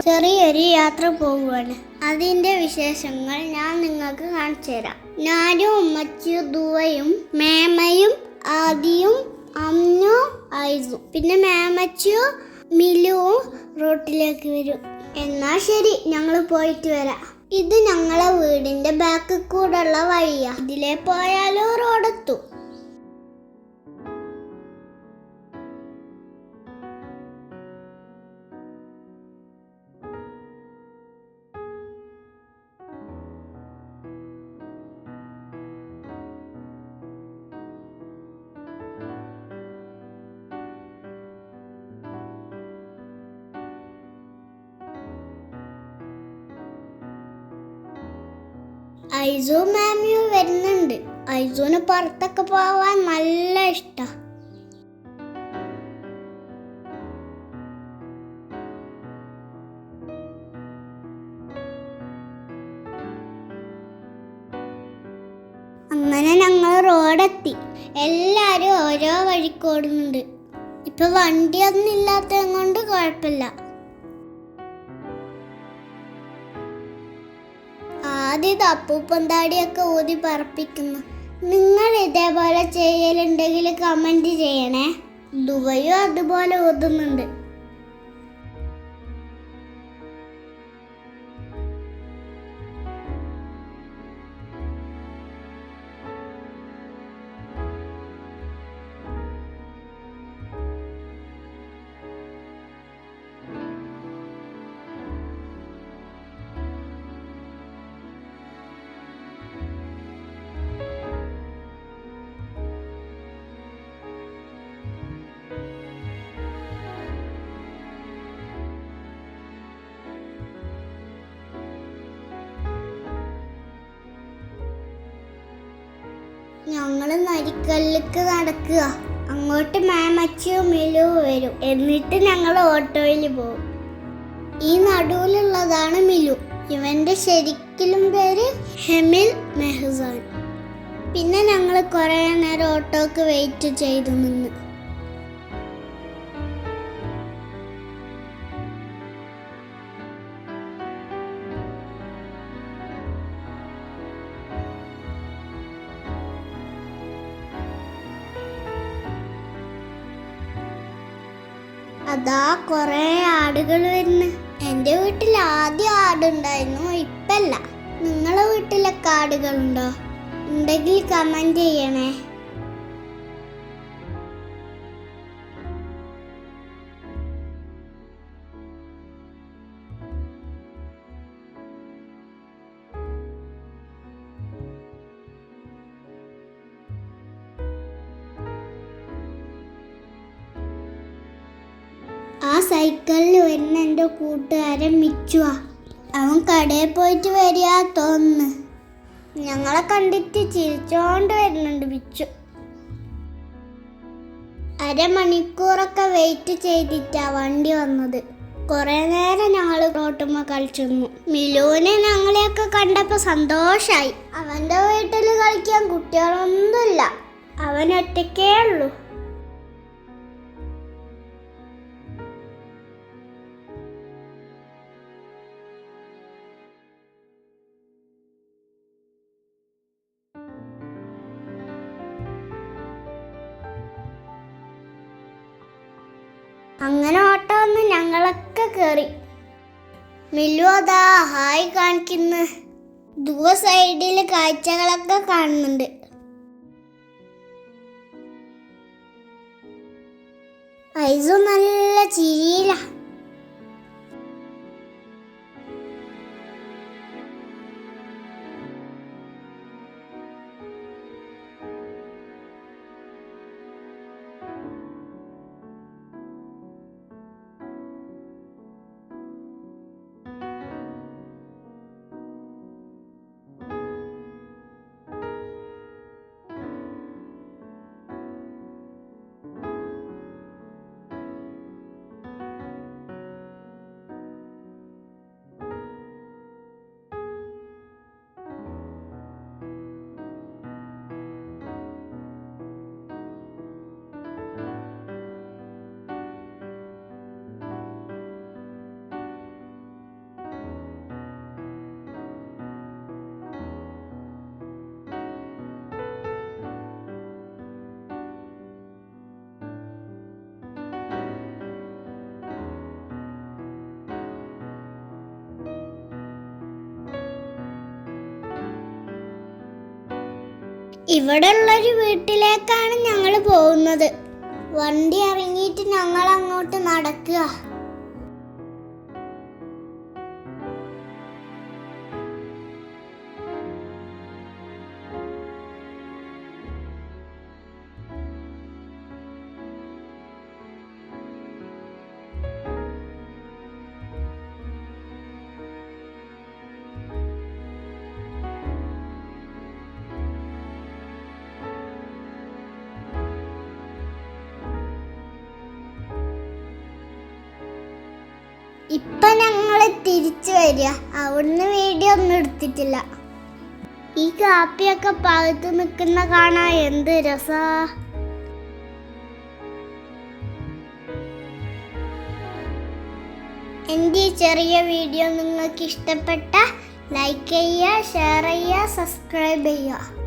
ചെറിയൊരു യാത്ര പോവുകയാണ്. അതിന്റെ വിശേഷങ്ങൾ ഞാൻ നിങ്ങൾക്ക് കാണിച്ചു തരാം. ഞാനും ഉമ്മച്ചിയും ദുവയും മേമയും ആദിയും അമ്മും ഐസും പിന്നെ മേമച്ചിയും മിലുവും റോട്ടിലേക്ക് വരും. എന്നാ ശരി, ഞങ്ങൾ പോയിട്ട് വരാം. ഇത് ഞങ്ങളെ വീടിന്റെ ബാക്കിൽ കൂടെയുള്ള വഴിയാ. ഇതിലെ പോയാലോ റോഡെത്തും. ഐസു മാമിയും വരുന്നുണ്ട്. ഐസുവിന് പുറത്തൊക്കെ പോവാൻ നല്ല ഇഷ്ടാ. അങ്ങനെ ഞങ്ങൾ റോഡെത്തി. എല്ലാരും ഓരോ വഴിക്ക് ഓടുന്നുണ്ട്. ഇപ്പൊ വണ്ടിയൊന്നും ഇല്ലാത്തത് കൊണ്ട് കുഴപ്പമില്ല. ആദ്യം അപ്പൂപ്പന്താടിയൊക്കെ ഊതി പറപ്പിക്കുന്നു. നിങ്ങൾ ഇതേപോലെ ചെയ്യലുണ്ടെങ്കിൽ കമന്റ് ചെയ്യണേ. ദുബയും അതുപോലെ ഊതുന്നുണ്ട്. ഞങ്ങൾ നരിക്കല്ലിക്ക് നടക്കുക. അങ്ങോട്ട് മാമച്ചിയും മിലുവും വരും. എന്നിട്ട് ഞങ്ങൾ ഓട്ടോയിൽ പോകും. ഈ നടുവിലുള്ളതാണ് മിലു. ഇവന്റെ ശരിക്കും പേര് ഹെമിൽ മെഹ്സാൻ. പിന്നെ ഞങ്ങൾ കുറെ നേരം ഓട്ടോക്ക് വെയിറ്റ് ചെയ്തു നിന്ന്. അതാ കൊറേ ആടുകൾ വരുന്നു. എന്റെ വീട്ടിൽ ആദ്യം ആടുണ്ടായിരുന്നു, ഇപ്പല്ല. നിങ്ങളെ വീട്ടിലൊക്കെ ആടുകളുണ്ടോ? ഉണ്ടെങ്കിൽ കമന്റ് ചെയ്യണേ. ആ സൈക്കിളിൽ വരുന്ന എൻ്റെ കൂട്ടുകാരൻ മിച്ചുവാ. അവൻ കടയിൽ പോയിട്ട് വരിക തോന്നുന്നു. ഞങ്ങളെ കണ്ടിട്ട് ചിരിച്ചോണ്ട് വരുന്നുണ്ട് മിച്ചു. അരമണിക്കൂറൊക്കെ വെയിറ്റ് ചെയ്തിട്ടാ വണ്ടി വന്നത്. കുറെ നേരം ഞങ്ങൾ റോട്ടുമ്മ കളിച്ചിരുന്നു. മിലുവിനെ ഞങ്ങളെയൊക്കെ കണ്ടപ്പോ സന്തോഷായി. അവന്റെ വീട്ടിൽ കളിക്കാൻ കുട്ടികളൊന്നുമില്ല, അവൻ ഒറ്റയ്ക്കേ ഉള്ളൂ. അങ്ങനെ ഓട്ടോ വന്ന് ഞങ്ങളൊക്കെ കയറി. മിലു അതാ ഹായ് കാണിക്കുന്നു. ദൂര സൈഡിൽ കാഴ്ചകളൊക്കെ കാണുന്നുണ്ട്. ഐസു നല്ല ചിരിയില. ഇവിടെ ഉള്ളൊരു വീട്ടിലേക്കാണ് ഞങ്ങൾ പോകുന്നത്. വണ്ടി ഇറങ്ങിയിട്ട് ഞങ്ങൾ അങ്ങോട്ട് നടക്കുക. ഇപ്പൊ ഞങ്ങള് തിരിച്ചു വരിക. അവിടുന്ന് വീഡിയോ ഒന്നും എടുത്തിട്ടില്ല. ഈ കാപ്പിയൊക്കെ പഴുത്ത് നിൽക്കുന്ന കാണാൻ എന്ത് രസാ. എൻ്റെ ഈ ചെറിയ വീഡിയോ നിങ്ങൾക്ക് ഇഷ്ടപ്പെട്ട ലൈക്ക് ചെയ്യുക, ഷെയർ ചെയ്യുക, സബ്സ്ക്രൈബ് ചെയ്യുക.